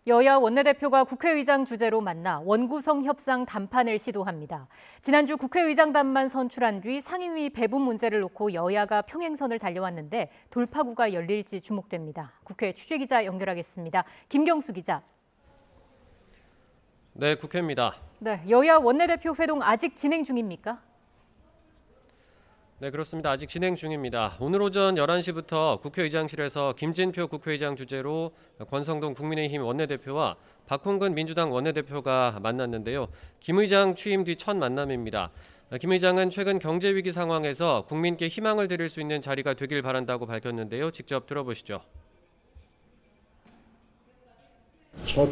여야 원내대표가 국회의장 주재로 만나 원구성 협상 담판을 시도합니다. 지난주 국회의장단만 선출한 뒤 상임위 배분 문제를 놓고 여야가 평행선을 달려왔는데 돌파구가 열릴지 주목됩니다. 국회 취재기자 연결하겠습니다. 김경수 기자. 네, 국회입니다. 네, 여야 원내대표 회동 아직 진행 중입니까? 네, 그렇습니다. 아직 진행 중입니다. 오늘 오전 11시부터 국회의장실에서 김진표 국회의장 주재로 권성동 국민의힘 원내대표와 박홍근 민주당 원내대표가 만났는데요. 김 의장 취임 뒤 첫 만남입니다. 김 의장은 최근 경제 위기 상황에서 국민께 희망을 드릴 수 있는 자리가 되길 바란다고 밝혔는데요. 직접 들어보시죠. 첫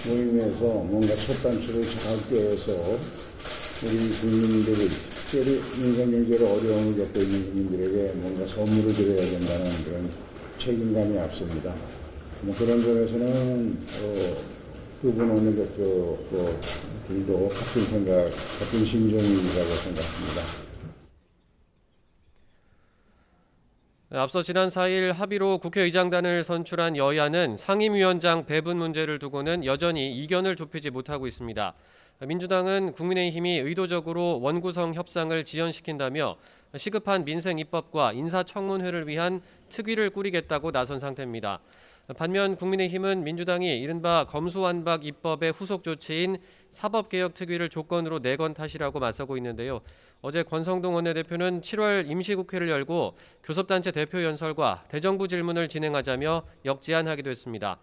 모임에서 뭔가 첫 단추를 잘 꿰어서 우리 국민들이 특별히 민생경제로 어려움을 겪고 있는 국민들에게 뭔가 선물을 드려야 된다는 그런 책임감이 앞섭니다. 그런 점에서는 그분 원내대표들도 같은 생각, 같은 심정이라고 생각합니다. 앞서 지난 4일 합의로 국회의장단을 선출한 여야는 상임위원장 배분 문제를 두고는 여전히 이견을 좁히지 못하고 있습니다. 민주당은 국민의힘이 의도적으로 원구성 협상을 지연시킨다며 시급한 민생 입법과 인사청문회를 위한 특위를 꾸리겠다고 나선 상태입니다. 반면 국민의힘은 민주당이 이른바 검수완박 입법의 후속 조치인 사법개혁특위를 조건으로 내건 탓이라고 맞서고 있는데요. 어제 권성동 원내대표는 7월 임시국회를 열고 교섭단체 대표 연설과 대정부 질문을 진행하자며 역제안하기도 했습니다.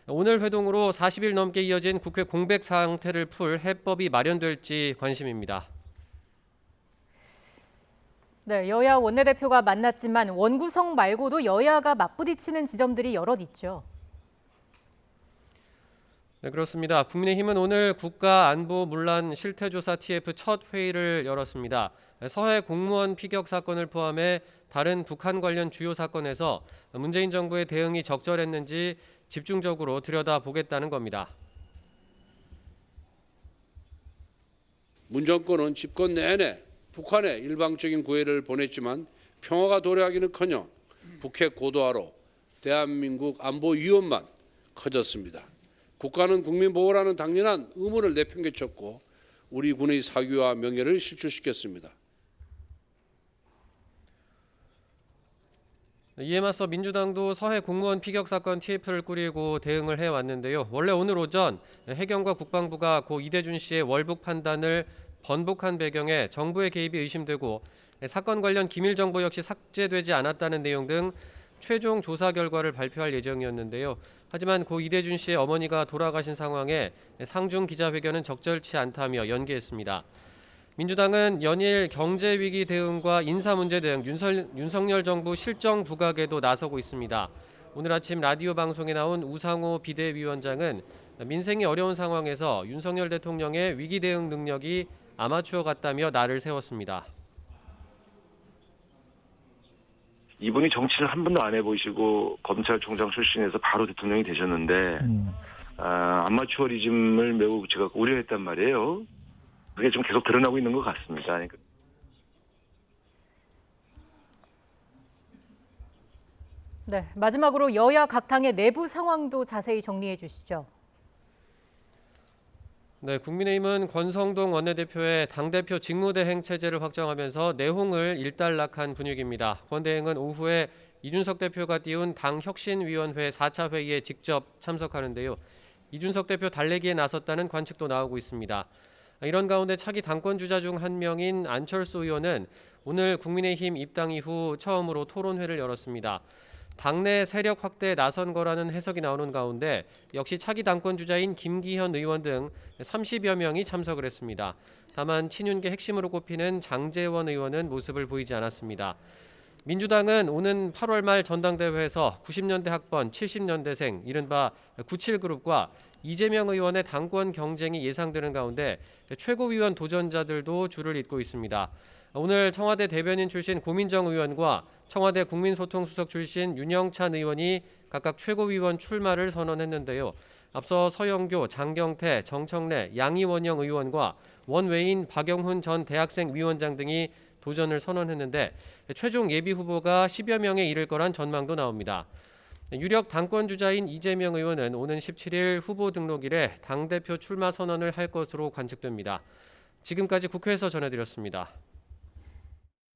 오늘 회동으로 40일 넘게 이어진 국회 공백 상태를 풀 해법이 마련될지 관심입니다. 네, 여야 원내대표가 만났지만 원구성 말고도 여야가 맞부딪히는 지점들이 여럿 있죠. 네, 그렇습니다. 국민의힘은 오늘 국가안보문란 실태조사 TF 첫 회의를 열었습니다. 서해 공무원 피격 사건을 포함해 다른 북한 관련 주요 사건에서 문재인 정부의 대응이 적절했는지 집중적으로 들여다보겠다는 겁니다. 문 정권은 집권 내내 북한에 일방적인 구애를 보냈지만 평화가 도래하기는커녕 북핵 고도화로 대한민국 안보 위험만 커졌습니다. 국가는 국민 보호라는 당연한 의무를 내팽개쳤고 우리 군의 사기와 명예를 실추시켰습니다. 이에 맞서 민주당도 서해 공무원 피격 사건 TF를 꾸리고 대응을 해왔는데요. 원래 오늘 오전 해경과 국방부가 고 이대준 씨의 월북 판단을 번복한 배경에 정부의 개입이 의심되고 사건 관련 기밀 정보 역시 삭제되지 않았다는 내용 등 최종 조사 결과를 발표할 예정이었는데요. 하지만 고 이대준 씨의 어머니가 돌아가신 상황에 상중 기자회견은 적절치 않다며 연기했습니다. 민주당은 연일 경제 위기 대응과 인사 문제 등 윤석열 정부 실정 부각에도 나서고 있습니다. 오늘 아침 라디오 방송에 나온 우상호 비대위원장은 민생이 어려운 상황에서 윤석열 대통령의 위기 대응 능력이 아마추어 같다며 날을 세웠습니다. 이분이 정치를 한 번도 안 해보시고 검찰총장 출신에서 바로 대통령이 되셨는데 아마추어리즘을 매우 제가 우려했단 말이에요. 그게 좀 계속 드러나고 있는 것 같습니다. 네, 마지막으로 여야 각 당의 내부 상황도 자세히 정리해 주시죠. 네, 국민의힘은 권성동 원내대표의 당대표 직무대행 체제를 확정하면서 내홍을 일단락한 분위기입니다. 권 대행은 오후에 이준석 대표가 띄운 당혁신위원회 4차 회의에 직접 참석하는데요. 이준석 대표 달래기에 나섰다는 관측도 나오고 있습니다. 이런 가운데 차기 당권주자 중 한 명인 안철수 의원은 오늘 국민의힘 입당 이후 처음으로 토론회를 열었습니다. 당내 세력 확대에 나선 거라는 해석이 나오는 가운데 역시 차기 당권주자인 김기현 의원 등 30여 명이 참석을 했습니다. 다만 친윤계 핵심으로 꼽히는 장제원 의원은 모습을 보이지 않았습니다. 민주당은 오는 8월 말 전당대회에서 90년대 학번 70년대생 이른바 97그룹과 이재명 의원의 당권 경쟁이 예상되는 가운데 최고위원 도전자들도 줄을 잇고 있습니다. 오늘 청와대 대변인 출신 고민정 의원과 청와대 국민소통수석 출신 윤영찬 의원이 각각 최고위원 출마를 선언했는데요. 앞서 서영교, 장경태, 정청래, 양이원영 의원과 원외인 박영훈 전 대학생위원장 등이 도전을 선언했는데 최종 예비 후보가 10여 명에 이를 거란 전망도 나옵니다. 유력 당권 주자인 이재명 의원은 오는 17일 후보 등록일에 당대표 출마 선언을 할 것으로 관측됩니다. 지금까지 국회에서 전해드렸습니다.